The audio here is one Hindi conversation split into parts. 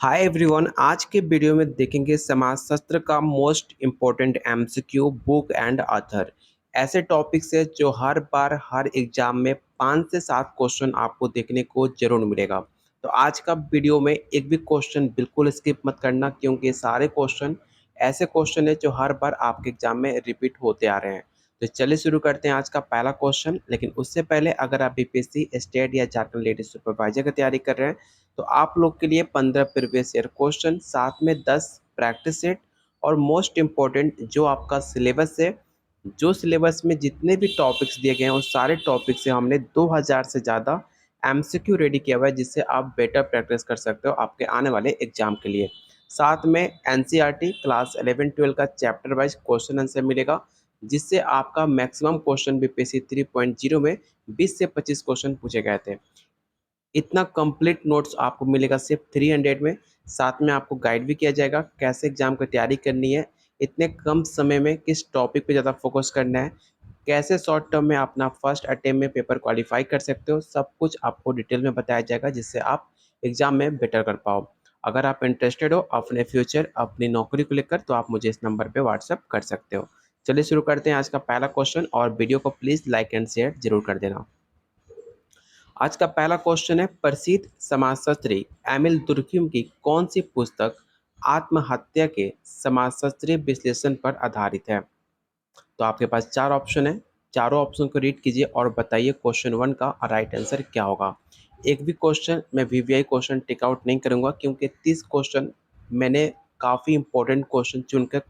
Hi everyone. आज के वीडियो में देखेंगे समाजशास्त्र का most important MCQ book and author. ऐसे टॉपिक्स है जो हर बार हर एग्जाम में 5 से 7 क्वेश्चन आपको देखने को जरूर मिलेगा। तो आज का वीडियो में एक भी क्वेश्चन बिल्कुल स्किप मत करना, क्योंकि ये सारे क्वेश्चन ऐसे क्वेश्चन है जो हर बार आपके एग्जाम में रिपीट होते आ रहे हैं। तो चलिए शुरू करते हैं आज का पहला क्वेश्चन। लेकिन उससे पहले अगर आप बीपीएससी स्टेट या झारखंड लेडी सुपरवाइजर की तैयारी कर रहे हैं तो आप लोग के लिए 15 प्रीवियस ईयर क्वेश्चन, साथ में 10 प्रैक्टिस सेट और मोस्ट इम्पोर्टेंट जो आपका सिलेबस है, जो सिलेबस में जितने भी टॉपिक्स दिए गए हैं उस सारे टॉपिक से हमने 2000 से ज़्यादा एमसीक्यू रेडी किया हुआ है, जिससे आप बेटर प्रैक्टिस कर सकते हो आपके आने वाले एग्जाम के लिए। साथ में एनसीईआरटी क्लास 11-12 का चैप्टर वाइज क्वेश्चन आंसर मिलेगा, जिससे आपका मैक्सिमम क्वेश्चन बीपीएससी 3.0 में 20 से 25 क्वेश्चन पूछे गए थे। इतना कंप्लीट नोट्स आपको मिलेगा सिर्फ 300 में। साथ में आपको गाइड भी किया जाएगा कैसे एग्जाम की तैयारी करनी है, इतने कम समय में किस टॉपिक पे ज़्यादा फोकस करना है, कैसे शॉर्ट टर्म में अपना फर्स्ट अटेम्प्ट में पेपर क्वालिफाई कर सकते हो। सब कुछ आपको डिटेल में बताया जाएगा, जिससे आप एग्जाम में बेटर कर पाओ। अगर आप इंटरेस्टेड हो अपने फ्यूचर अपनी नौकरी को लेकर, तो आप मुझे इस नंबर पर व्हाट्सअप कर सकते हो। चलिए शुरू करते हैं आज का पहला क्वेश्चन, और वीडियो को प्लीज़ लाइक एंड शेयर जरूर कर देना। आज का पहला क्वेश्चन है, प्रसिद्ध समाजशास्त्री एमिल दुर्कheim की कौन सी पुस्तक आत्महत्या के समाजशास्त्रीय विश्लेषण पर आधारित है। तो आपके पास 4 ऑप्शन है, चारों ऑप्शन को रीड कीजिए और बताइए क्वेश्चन 1 का राइट आंसर क्या होगा। एक भी क्वेश्चन मैं वीवीआई क्वेश्चन टिक आउट नहीं करूंगा, क्योंकि 30 क्वेश्चन मैंने काफ़ी इंपॉर्टेंट क्वेश्चन चुनकर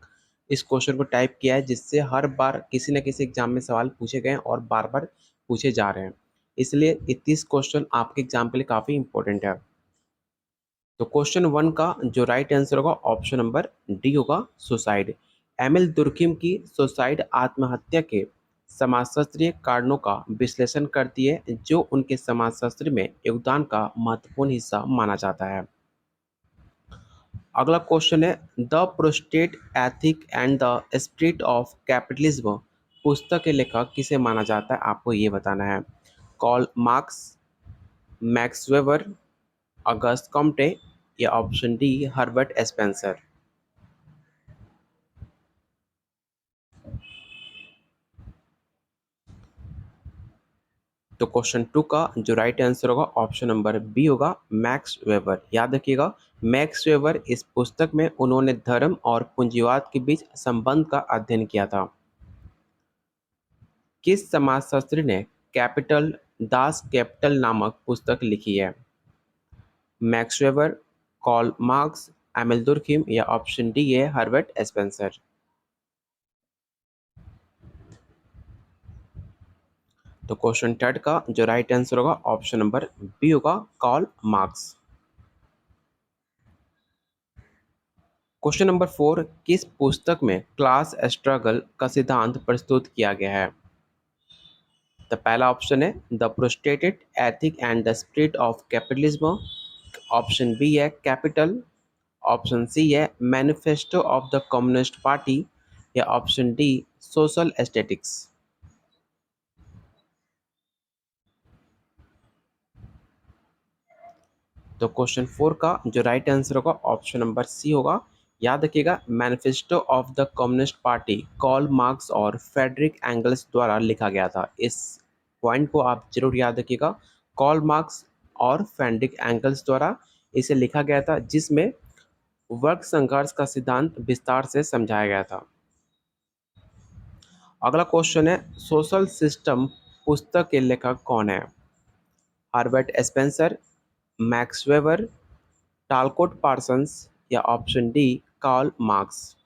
इस क्वेश्चन को टाइप किया है, जिससे हर बार किसी न किसी एग्जाम में सवाल पूछे गए हैं और बार बार पूछे जा रहे हैं। इसलिए ये 30 क्वेश्चन आपके एग्जाम के लिए काफ़ी इंपॉर्टेंट है। तो क्वेश्चन 1 का जो राइट आंसर होगा ऑप्शन नंबर डी होगा, सुसाइड। एमिल दुर्कheim की सुसाइड आत्महत्या के समाजशास्त्रीय कारणों का विश्लेषण करती है, जो उनके समाजशास्त्र में योगदान का महत्वपूर्ण हिस्सा माना जाता है। अगला क्वेश्चन है, the prostate ethic and the spirit of capitalism पुस्तक के लेखक किसे माना जाता है, आपको ये बताना है। कॉल मार्क्स, मैक्स वेबर, अगस्त कॉम्टे या ऑप्शन डी हर्बर्ट स्पेंसर। तो क्वेश्चन 2 का जो राइट आंसर होगा ऑप्शन नंबर बी होगा, मैक्स वेबर। याद रखिएगा, मैक्स वेबर इस पुस्तक में उन्होंने धर्म और पूंजीवाद के बीच संबंध का अध्ययन किया था। किस समाजशास्त्री ने कैपिटल दास कैपिटल नामक पुस्तक लिखी है। Max Weber, Karl Marx, Emile Durkheim या ऑप्शन डी है हर्बर्ट स्पेंसर। तो क्वेश्चन 3 का जो राइट आंसर होगा ऑप्शन नंबर बी होगा, कॉल मार्क्स। क्वेश्चन नंबर 4, किस पुस्तक में क्लास स्ट्रगल का सिद्धांत प्रस्तुत किया गया है। तो पहला ऑप्शन है the Protestant ethic and the spirit of capitalism, option B है कैपिटल, ऑप्शन सी है manifesto of the communist party या ऑप्शन डी सोशल एस्थेटिक्स। तो क्वेश्चन 4 का जो राइट आंसर होगा ऑप्शन नंबर सी होगा। याद रखिएगा, manifesto of the communist party Karl Marx और फ्रेडरिक एंगल्स द्वारा लिखा गया था। इस पॉइंट को आप जरूर याद रखिएगा, कॉल मार्क्स और फ्रेडरिक एंगल्स द्वारा इसे लिखा गया था, जिसमें वर्ग संघर्ष का सिद्धांत विस्तार से समझाया गया था। अगला क्वेश्चन है, सोशल सिस्टम पुस्तक के लेखक कौन है। Herbert Spencer, Max Weber, Talcott Parsons या ऑप्शन डी कार्ल मार्क्स।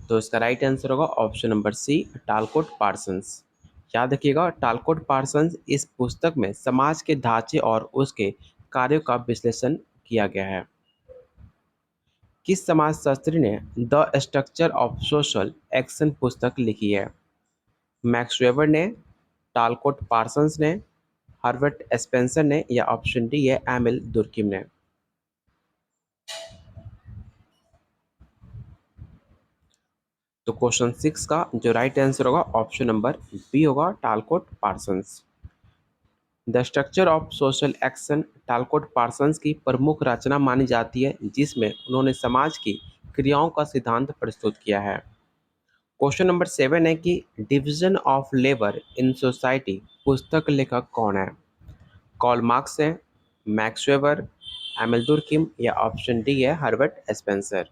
तो इसका राइट आंसर होगा option number C Talcott Parsons. याद रखिएगा, टालकोट पार्सन्स इस पुस्तक में समाज के ढांचे और उसके कार्यों का विश्लेषण किया गया है। किस समाजशास्त्री ने the structure of social action पुस्तक लिखी है। मैक्स वेबर ने, टालकोट पार्सन्स ने, हर्बर्ट स्पेंसर ने या ऑप्शन डी है एमिल दुर्कheim ने। तो क्वेश्चन 6 का जो राइट आंसर होगा ऑप्शन नंबर बी होगा, Talcott Parsons. The structure of social action Talcott Parsons की प्रमुख रचना मानी जाती है, जिसमें उन्होंने समाज की क्रियाओं का सिद्धांत प्रस्तुत किया है। क्वेश्चन नंबर 7 है कि division of labour in society पुस्तक लेखक कौन है? कॉल मार्क्स है, मैक्स वेबर, एमिल दुर्किम या ऑप्शन डी है हर्बर्ट स्पेंसर।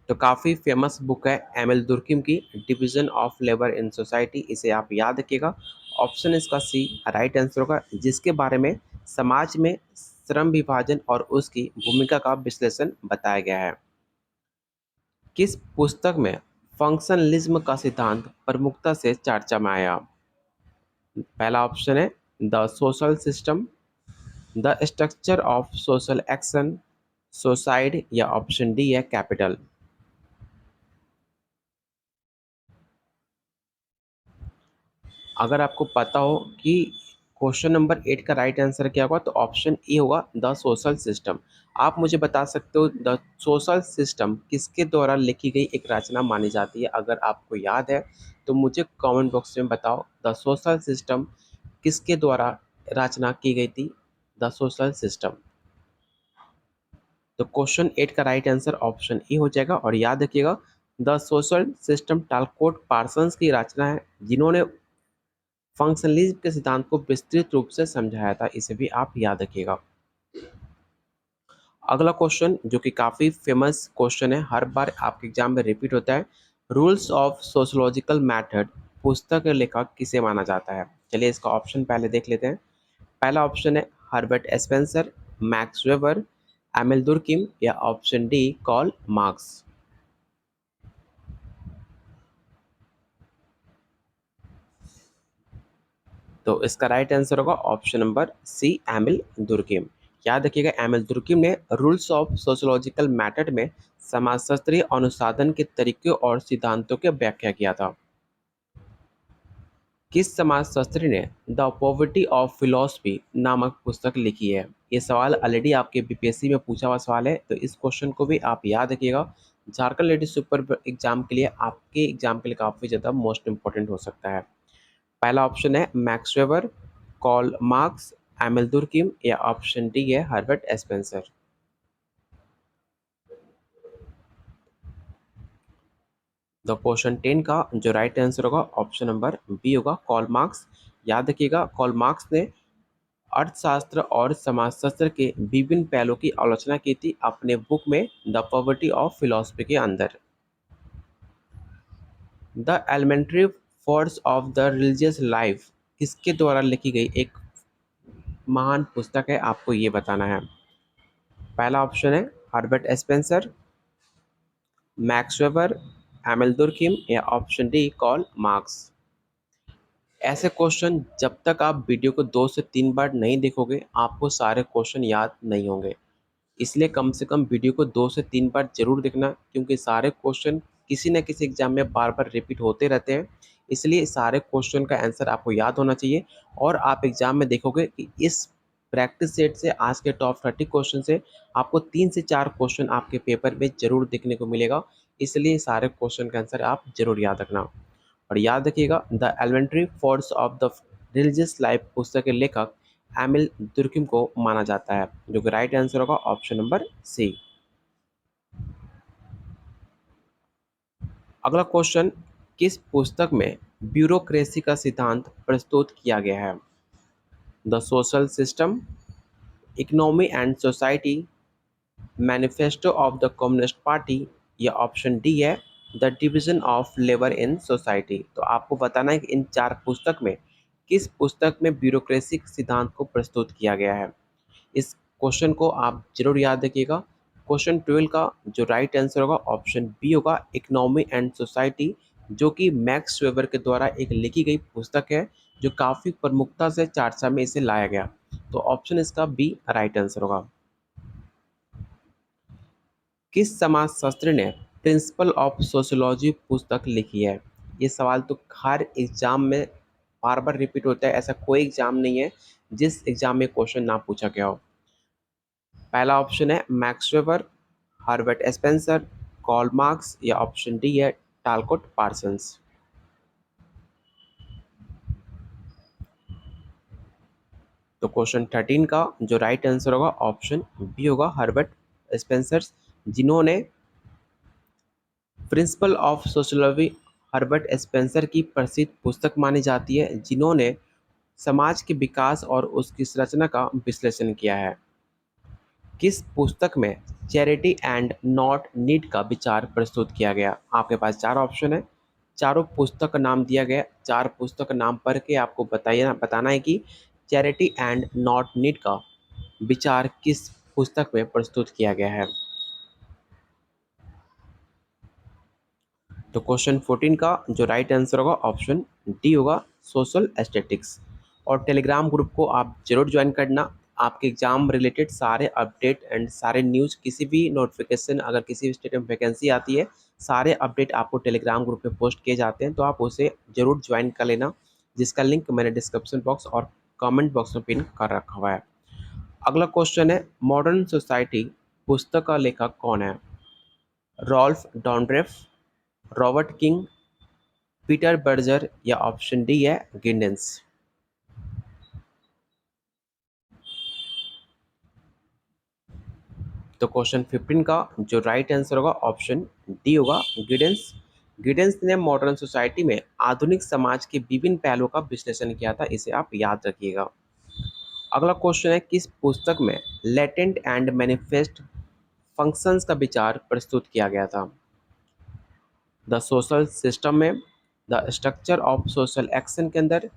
तो काफ़ी फेमस बुक है एमिल दुर्किम की division of labour in society, इसे आप याद रखिएगा। ऑप्शन इसका सी राइट आंसर होगा, जिसके बारे में समाज में श्रम विभाजन और उसकी भूमिका का विश्लेषण बताया गया है। किस पुस्तक में फंक्शनलिज्म का सिद्धांत प्रमुखता से चर्चा में आया? पहला ऑप्शन है the social system, the structure of social action, suicide या ऑप्शन डी है कैपिटल। अगर आपको पता हो कि क्वेश्चन नंबर 8 का राइट आंसर क्या होगा, तो ऑप्शन ए होगा द सोशल सिस्टम। आप मुझे बता सकते हो द सोशल सिस्टम किसके द्वारा लिखी गई एक रचना मानी जाती है? अगर आपको याद है तो मुझे कमेंट बॉक्स में बताओ द सोशल सिस्टम किसके द्वारा रचना की गई थी? The social system. तो क्वेश्चन 8 का राइट आंसर ऑप्शन ए हो जाएगा। और याद रखिएगा द सोशल सिस्टम टालकोट पार्सन्स की रचना है, जिन्होंने फंक्शनलिज्म के सिद्धांत को विस्तृत रूप से समझाया था, इसे भी आप याद रखिएगा। अगला क्वेश्चन जो कि काफ़ी फेमस क्वेश्चन है, हर बार आपके एग्जाम में रिपीट होता है, रूल्स ऑफ सोशोलॉजिकल मेथड पुस्तक के लेखक किसे माना जाता है? चलिए इसका ऑप्शन पहले देख लेते हैं। पहला ऑप्शन है Herbert Spencer, Max Weber, Emile Durkheim या ऑप्शन डी कॉल मार्क्स। तो इसका राइट आंसर होगा option number C Emile Durkheim. याद रखिएगा एमिल दुर्किम ने रूल्स ऑफ सोशोलॉजिकल मेथड में समाजशास्त्रीय अनुसाधन के तरीकों और सिद्धांतों की व्याख्या किया था। किस समाजशास्त्री ने द पॉवर्टी ऑफ फिलॉसफी नामक पुस्तक लिखी है? ये सवाल ऑलरेडी आपके बीपीएससी में पूछा हुआ सवाल है, तो इस क्वेश्चन को भी आप याद रखिएगा। झारखंड लेडी सुपर एग्जाम के लिए, आपके एग्जाम के लिए काफ़ी ज़्यादा मोस्ट इंपॉर्टेंट हो सकता है। पहला ऑप्शन है Max Weber, Karl Marx, Emile Durkheim या ऑप्शन डी है हर्बर्ट स्पेंसर। द क्वेश्चन 10 का जो राइट आंसर होगा ऑप्शन नंबर बी होगा कॉल मार्क्स। याद रखिएगा कॉल मार्क्स ने अर्थशास्त्र और समाजशास्त्र के विभिन्न पहलुओं की आलोचना की थी अपने बुक में द पॉवर्टी ऑफ फिलॉसफी के अंदर। The elementary force of the religious life किसके द्वारा लिखी गई एक महान पुस्तक है? आपको ये बताना है। पहला ऑप्शन है Herbert Spencer, Max Weber, Emile Durkheim या ऑप्शन डी कॉल मार्क्स। ऐसे क्वेश्चन जब तक आप वीडियो को 2 से 3 बार नहीं देखोगे, आपको सारे क्वेश्चन याद नहीं होंगे। इसलिए कम से कम वीडियो को 2 से 3 बार जरूर देखना, क्योंकि सारे क्वेश्चन किसी न किसी एग्जाम में बार बार रिपीट होते रहते हैं। इसलिए सारे क्वेश्चन का आंसर आपको याद होना चाहिए। और आप एग्जाम में देखोगे कि इस प्रैक्टिस सेट से, आज के टॉप 30 क्वेश्चन से आपको 3 से 4 क्वेश्चन आपके पेपर में जरूर देखने को मिलेगा। इसलिए सारे क्वेश्चन का आंसर आप जरूर याद रखना। और याद रखिएगा the elementary force of the religious life पुस्तक के लेखक एमिल दुर्किम को माना जाता है, जो कि राइट आंसर होगा ऑप्शन नंबर सी। अगला क्वेश्चन, किस पुस्तक में ब्यूरोक्रेसी का सिद्धांत प्रस्तुत किया गया है? The social system, economy and society, manifesto of the communist party या ऑप्शन डी है the division of labour in society. तो आपको बताना है कि इन 4 पुस्तक में किस पुस्तक में ब्यूरोक्रेसी सिद्धांत को प्रस्तुत किया गया है। इस क्वेश्चन को आप जरूर याद रखिएगा। क्वेश्चन 12 का जो राइट आंसर होगा ऑप्शन बी होगा इकोनॉमी एंड सोसाइटी, जो कि मैक्स वेबर के द्वारा एक लिखी गई पुस्तक है, जो काफ़ी प्रमुखता से चर्चा में इसे लाया गया। तो ऑप्शन इसका बी राइट आंसर होगा। किस समाजशास्त्री ने प्रिंसिपल ऑफ सोशियोलॉजी पुस्तक लिखी है? ये सवाल तो हर एग्जाम में बार बार रिपीट होता है, ऐसा कोई एग्जाम नहीं है जिस एग्जाम में क्वेश्चन ना पूछा गया हो। पहला ऑप्शन है Max weber, Herbert Spencer, call marks या ऑप्शन डी है टालकोट पार्सन्स। तो क्वेश्चन 13 का जो राइट आंसर होगा ऑप्शन बी होगा, हर्बर्ट स्पेंसर, जिन्होंने principle of sociology Herbert Spencer की प्रसिद्ध पुस्तक मानी जाती है, जिन्होंने समाज के विकास और उसकी संरचना का विश्लेषण किया है। किस पुस्तक में चैरिटी एंड नॉट नीड का विचार प्रस्तुत किया गया? आपके पास चार ऑप्शन है, चारों पुस्तक का नाम दिया गया, चार पुस्तक का नाम पढ़ के आपको बताना है कि चैरिटी एंड नॉट नीड का विचार किस पुस्तक में प्रस्तुत किया गया है। तो क्वेश्चन 14 का जो राइट आंसर होगा ऑप्शन डी होगा, सोशल एस्थेटिक्स। और टेलीग्राम ग्रुप को आप जरूर ज्वाइन करना। आपके एग्जाम रिलेटेड सारे अपडेट एंड सारे न्यूज़, किसी भी नोटिफिकेशन, अगर किसी भी स्टेट में वैकेंसी आती है, सारे अपडेट आपको टेलीग्राम ग्रुप पे पोस्ट किए जाते हैं, तो आप उसे जरूर ज्वाइन कर लेना, जिसका लिंक मैंने डिस्क्रिप्शन बॉक्स और कमेंट बॉक्स में पिन कर रखा हुआ है। अगला क्वेश्चन है, मॉडर्न सोसाइटी पुस्तक का लेखक कौन है? Ralf Dahrendorf, Robert King, Peter Berger या ऑप्शन डी है गिडेंस। तो क्वेश्चन 15 का जो राइट आंसर होगा ऑप्शन डी होगा, गिडेंस। गिडेंस ने मॉडर्न सोसाइटी में आधुनिक समाज के विभिन्न पहलुओं का विश्लेषण किया था, इसे आप याद रखिएगा। अगला क्वेश्चन है, किस पुस्तक में लेटेंट एंड मैनिफेस्ट फंक्शंस का विचार प्रस्तुत किया गया था? द सोशल सिस्टम में, the structure of social action के अंदर,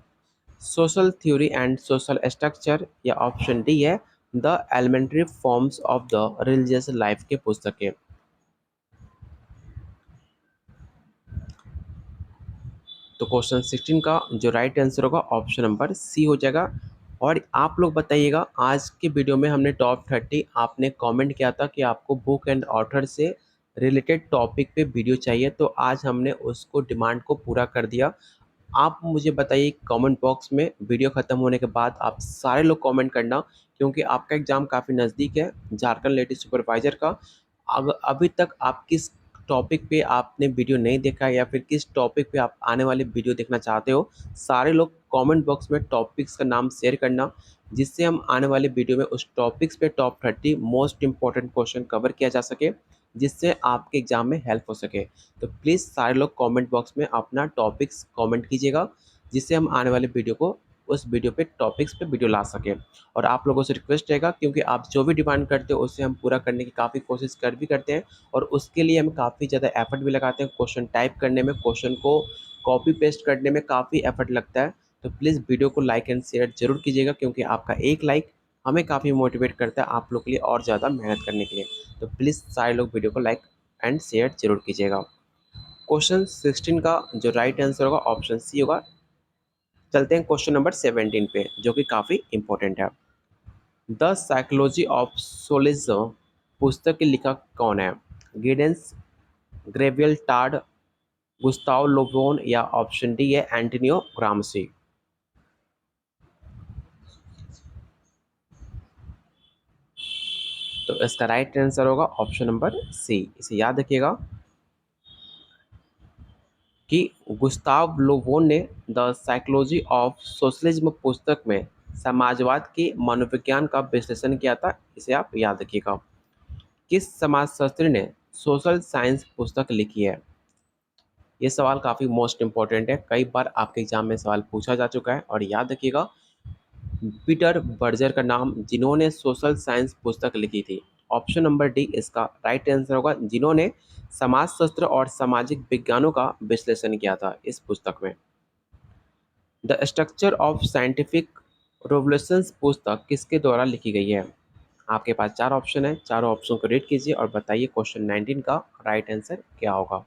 social theory and social structure या ऑप्शन डी है the elementary forms of the religious life के पुस्तकें। तो क्वेश्चन 16 का जो राइट आंसर होगा ऑप्शन नंबर सी हो जाएगा। और आप लोग बताइएगा, आज के वीडियो में हमने टॉप 30, आपने कमेंट किया था कि आपको बुक एंड ऑथर से रिलेटेड टॉपिक पे वीडियो चाहिए, तो आज हमने उसको डिमांड को पूरा कर दिया। आप मुझे बताइए कमेंट बॉक्स में, वीडियो ख़त्म होने के बाद आप सारे लोग कमेंट करना, क्योंकि आपका एग्ज़ाम काफ़ी नज़दीक है, झारखंड लेडी सुपरवाइज़र का। अभी तक आप किस टॉपिक पे आपने वीडियो नहीं देखा है, या फिर किस टॉपिक पे आप आने वाले वीडियो देखना चाहते हो, सारे लोग कमेंट बॉक्स में टॉपिक्स का नाम शेयर करना, जिससे हम आने वाले वीडियो में उस टॉपिक्स पे top 30 most important question cover किया जा सके, जिससे आपके एग्ज़ाम में हेल्प हो सके। तो प्लीज़ सारे लोग कमेंट बॉक्स में अपना टॉपिक्स कमेंट कीजिएगा, जिससे हम आने वाले वीडियो को, उस वीडियो पे टॉपिक्स पे वीडियो ला सकें। और आप लोगों से रिक्वेस्ट रहेगा, क्योंकि आप जो भी डिमांड करते हो उससे हम पूरा करने की काफ़ी कोशिश कर भी करते हैं, और उसके लिए हम काफ़ी ज़्यादा एफर्ट भी लगाते हैं। क्वेश्चन टाइप करने में, क्वेश्चन को कॉपी पेस्ट करने में काफ़ी एफर्ट लगता है। तो प्लीज़ वीडियो को लाइक एंड शेयर जरूर कीजिएगा, क्योंकि आपका एक लाइक हमें काफ़ी मोटिवेट करता है आप लोग के लिए और ज़्यादा मेहनत करने के लिए। तो प्लीज़ सारे लोग वीडियो को लाइक एंड शेयर जरूर कीजिएगा। क्वेश्चन 16 का जो राइट आंसर होगा ऑप्शन सी होगा। चलते हैं क्वेश्चन नंबर 17 पे, जो कि काफ़ी इंपॉर्टेंट है। द साइकोलॉजी ऑफ सोलिज्म पुस्तक के लेखक कौन है? गिडेंस, ग्रेवियल टार्ड, गुस्ताव लोबोन या ऑप्शन डी है एंटोनियो ग्रामसी। तो इसका राइट आंसर होगा ऑप्शन नंबर सी, इसे याद रखिएगा कि गुस्ताव लोबोन ने द साइकोलॉजी ऑफ सोशलिज्म पुस्तक में समाजवाद के मनोविज्ञान का विश्लेषण किया था, इसे आप याद रखिएगा। किस समाजशास्त्री ने सोशल साइंस पुस्तक लिखी है? ये सवाल काफ़ी मोस्ट इंपॉर्टेंट है, कई बार आपके एग्जाम में सवाल पूछा जा चुका है, और याद रखिएगा पीटर बर्जर का नाम, जिन्होंने सोशल साइंस पुस्तक लिखी थी। ऑप्शन नंबर डी इसका राइट आंसर होगा, जिन्होंने समाजशास्त्र और सामाजिक विज्ञानों का विश्लेषण किया था इस पुस्तक में। The structure of scientific revolutions पुस्तक किसके द्वारा लिखी गई है? आपके पास चार ऑप्शन है, चारों ऑप्शन को रीड कीजिए और बताइए क्वेश्चन 19 का राइट आंसर क्या होगा।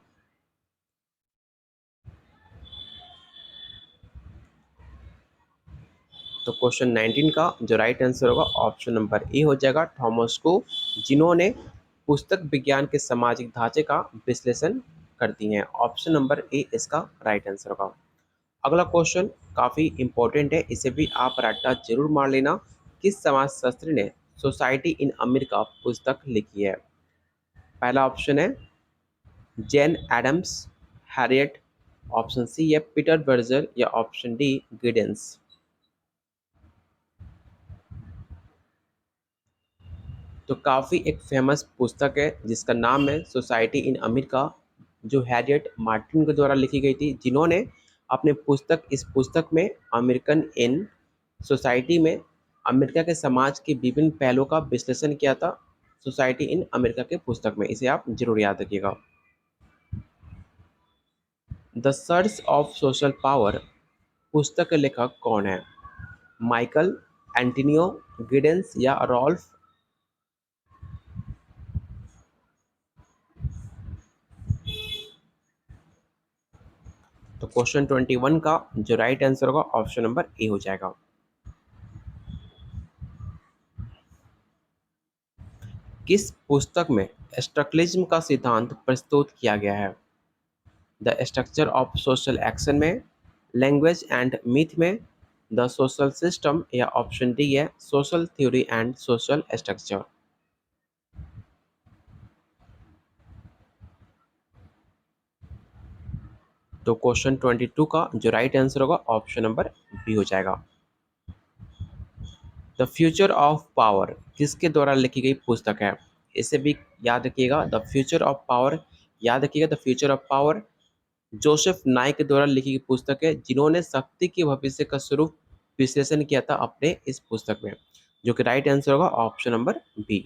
तो क्वेश्चन 19 का जो राइट आंसर होगा ऑप्शन नंबर ए हो जाएगा, थॉमस को, जिन्होंने पुस्तक विज्ञान के सामाजिक ढांचे का विश्लेषण करती हैं। ऑप्शन नंबर ए इसका राइट आंसर होगा। अगला क्वेश्चन काफ़ी इंपॉर्टेंट है, इसे भी आप रट्टा जरूर मार लेना। किस समाजशास्त्री ने सोसाइटी इन अमेरिका पुस्तक लिखी है? पहला ऑप्शन है जैन एडम्स, हैरियट, ऑप्शन सी है पीटर बर्जर या ऑप्शन डी गिडेंस। तो काफ़ी एक फेमस पुस्तक है जिसका नाम है सोसाइटी इन अमेरिका, जो हैरियट मार्टिन के द्वारा लिखी गई थी, जिन्होंने अपने इस पुस्तक में अमेरिकन इन सोसाइटी में अमेरिका के समाज के विभिन्न पहलुओं का विश्लेषण किया था। सोसाइटी इन अमेरिका के पुस्तक में, इसे आप जरूर याद रखिएगा। The search of social power पुस्तक के लेखक कौन है? माइकल एंटोनियो गिडेंस या रॉल्फ? तो क्वेश्चन 21 का जो राइट आंसर होगा ऑप्शन नंबर ए हो जाएगा। किस पुस्तक में स्ट्रक्चरलिज्म का सिद्धांत प्रस्तुत किया गया है? The structure of social action में, लैंग्वेज एंड मिथ में, द सोशल सिस्टम, या ऑप्शन डी है social theory and social structure? तो क्वेश्चन 22 का जो राइट आंसर होगा ऑप्शन नंबर बी हो जाएगा। द फ्यूचर ऑफ पावर किसके द्वारा लिखी गई पुस्तक है? इसे भी याद रखिएगा, द फ्यूचर ऑफ पावर। याद रखिएगा, the future of power Joseph Naik के द्वारा लिखी गई पुस्तक है, जिन्होंने शक्ति के भविष्य का स्वरूप विश्लेषण किया था अपने इस पुस्तक में, जो कि राइट आंसर होगा option number B.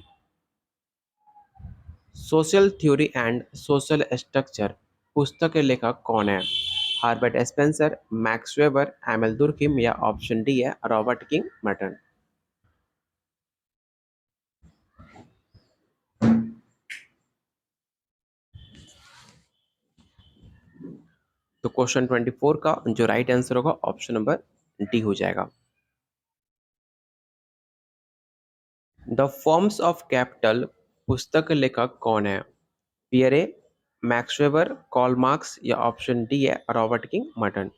Social theory and social structure पुस्तक के लेखक कौन है? Herbert Spencer, Max Weber, Emile Durkheim, या ऑप्शन डी है रॉबर्ट किंग मर्टन? तो क्वेश्चन 24 का जो राइट आंसर होगा ऑप्शन नंबर डी हो जाएगा। द फॉर्म्स ऑफ कैपिटल पुस्तक के लेखक कौन है? Pierre, Max Weber, Karl Marx, या ऑप्शन डी है Robert King Merton?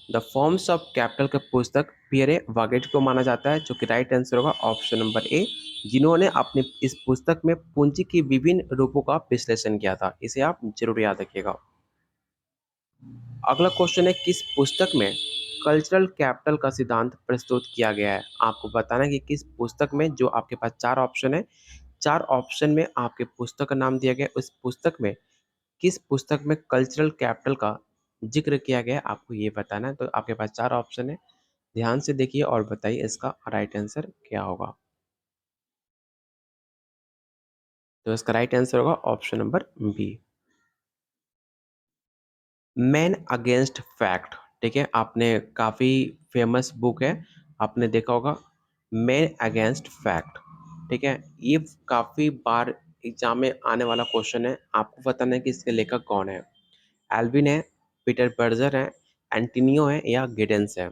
The forms of capital का पुस्तक पियरे वागेट को माना जाता है, जो कि राइट आंसर होगा ऑप्शन नंबर ए, जिन्होंने अपनी इस पुस्तक में पूंजी की विभिन्न रूपों का विश्लेषण किया था। इसे आप जरूर याद रखिएगा। अगला क्वेश्चन है, किस पुस्तक में कल्चरल कैपिटल का सिद्धांत प्रस्तुत किया गया है? आपको बताना है कि किस पुस्तक में, जो आपके पास चार ऑप्शन है, चार ऑप्शन में आपके पुस्तक का नाम दिया गया है, उस पुस्तक में किस पुस्तक में कल्चरल कैपिटल का जिक्र किया गया है, आपको ये बताना है। तो आपके पास चार ऑप्शन है, ध्यान से देखिए और बताइए इसका राइट आंसर क्या होगा। तो इसका राइट आंसर होगा option number b, man against fact. ठीक है, आपने काफ़ी फेमस बुक है, आपने देखा होगा मैन अगेंस्ट फैक्ट। ठीक है, ये काफ़ी बार एग्जाम में आने वाला क्वेश्चन है। आपको बताना है कि इसके लेखक कौन है। एल्विन है, पीटर बर्जर है, एंटोनियो है, या गिडेंस है?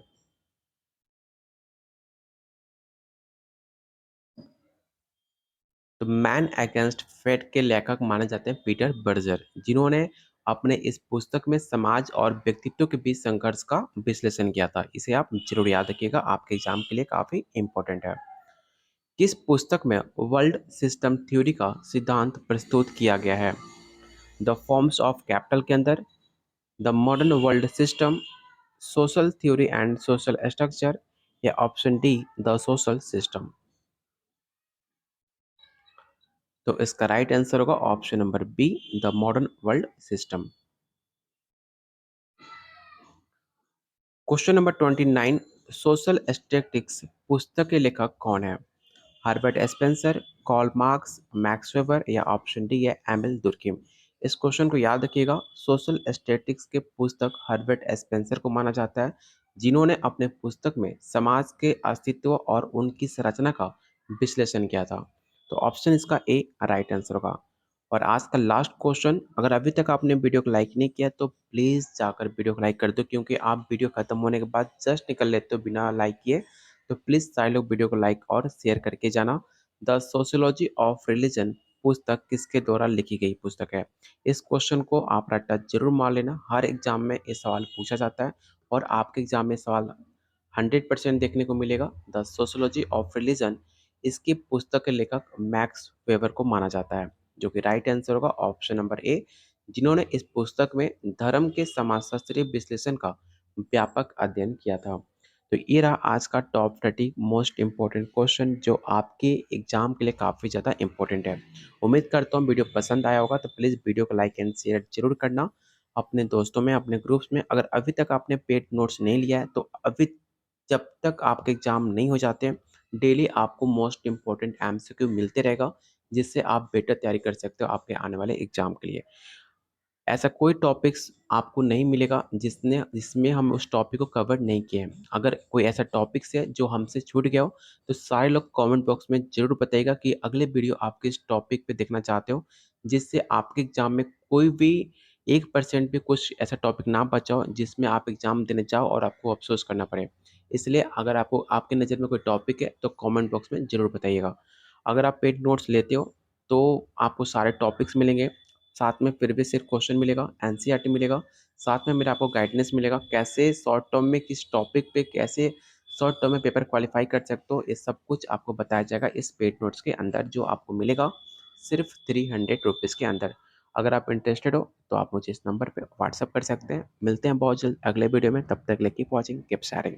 तो मैन अगेंस्ट फेट के लेखक माने जाते हैं पीटर बर्जर, जिन्होंने अपने इस पुस्तक में समाज और व्यक्तित्व के बीच संघर्ष का विश्लेषण किया था। इसे आप जरूर याद रखिएगा, आपके एग्जाम के लिए काफी इंपॉर्टेंट है। किस पुस्तक में वर्ल्ड सिस्टम थ्योरी का सिद्धांत प्रस्तुत किया गया है? द फॉर्म्स ऑफ कैपिटल के अंदर, the modern world system, social theory and social structure, या option D the social system? तो इसका राइट आंसर होगा option number B, the modern world system. Question number 29, social statistics पुस्तक के लेखक कौन है? Herbert Spencer, Karl Marx, Max Weber, या ऑप्शन डी है एमिल दुर्किम? इस क्वेश्चन को याद रखिएगा, सोशल स्टैटिस्टिक्स के पुस्तक हर्बर्ट स्पेंसर को माना जाता है, जिन्होंने अपने पुस्तक में समाज के अस्तित्व और उनकी संरचना का विश्लेषण किया था। तो ऑप्शन इसका ए राइट आंसर होगा। और आज का लास्ट क्वेश्चन, अगर अभी तक आपने वीडियो को लाइक नहीं किया तो प्लीज़ जाकर वीडियो को लाइक कर दो, क्योंकि आप वीडियो खत्म होने के बाद जस्ट निकल लेते हो बिना लाइक किए। तो प्लीज़ सारे लोग वीडियो को लाइक और शेयर करके जाना। द सोशियोलॉजी ऑफ रिलीजन पुस्तक किसके द्वारा लिखी गई पुस्तक है? इस क्वेश्चन को आप रट्टा जरूर मार लेना, हर एग्जाम में ये सवाल पूछा जाता है और आपके एग्जाम में सवाल 100% देखने को मिलेगा। द सोशियोलॉजी ऑफ रिलीजन, इसकी पुस्तक के लेखक मैक्स वेबर को माना जाता है, जो कि राइट आंसर होगा ऑप्शन नंबर ए, जिन्होंने इस पुस्तक में धर्म के समाजशास्त्रीय विश्लेषण का व्यापक अध्ययन किया था। तो ये रहा आज का टॉप 30 मोस्ट इम्पोर्टेंट क्वेश्चन जो आपके एग्जाम के लिए काफ़ी ज़्यादा इम्पोर्टेंट है। उम्मीद करता हूँ वीडियो पसंद आया होगा, तो प्लीज़ वीडियो को लाइक एंड शेयर जरूर करना अपने दोस्तों में, अपने ग्रुप्स में। अगर अभी तक आपने पेड नोट्स नहीं लिया है तो अभी, जब तक आपके एग्जाम नहीं हो जाते, डेली आपको मोस्ट इम्पोर्टेंट एमसीक्यू मिलते रहेगा, जिससे आप बेटर तैयारी कर सकते हो आपके आने वाले एग्जाम के लिए। ऐसा कोई टॉपिक्स आपको नहीं मिलेगा जिसमें हम उस टॉपिक को कवर नहीं किए हैं। अगर कोई ऐसा टॉपिक्स है जो हमसे छूट गया हो, तो सारे लोग कमेंट बॉक्स में ज़रूर बताइएगा कि अगले वीडियो आप किस टॉपिक पे देखना चाहते हो, जिससे आपके एग्ज़ाम में कोई भी 1% भी कुछ ऐसा टॉपिक ना बचा हो, जिसमें आप एग्ज़ाम देने जाओ और आपको अफ़सोस करना पड़े। इसलिए अगर आपको आपकी नज़र में कोई टॉपिक है, तो कमेंट बॉक्स में ज़रूर बताइएगा। अगर आप पेड नोट्स लेते हो, तो आपको सारे टॉपिक्स मिलेंगे, साथ में प्रीवियस ईयर क्वेश्चन मिलेगा, एनसीईआरटी मिलेगा, साथ में मेरा आपको गाइडेंस मिलेगा, कैसे शॉर्ट टर्म में किस टॉपिक पे कैसे शॉर्ट टर्म में पेपर क्वालिफाई कर सकते हो, ये सब कुछ आपको बताया जाएगा इस पेड नोट्स के अंदर, जो आपको मिलेगा सिर्फ 300 रुपीज़ के अंदर। अगर आप इंटरेस्टेड हो तो आप मुझे इस नंबर पे व्हाट्सअप कर सकते हैं। मिलते हैं बहुत जल्द अगले वीडियो में, तब तक के लिए कीप वॉचिंग, कीप शेयरिंग।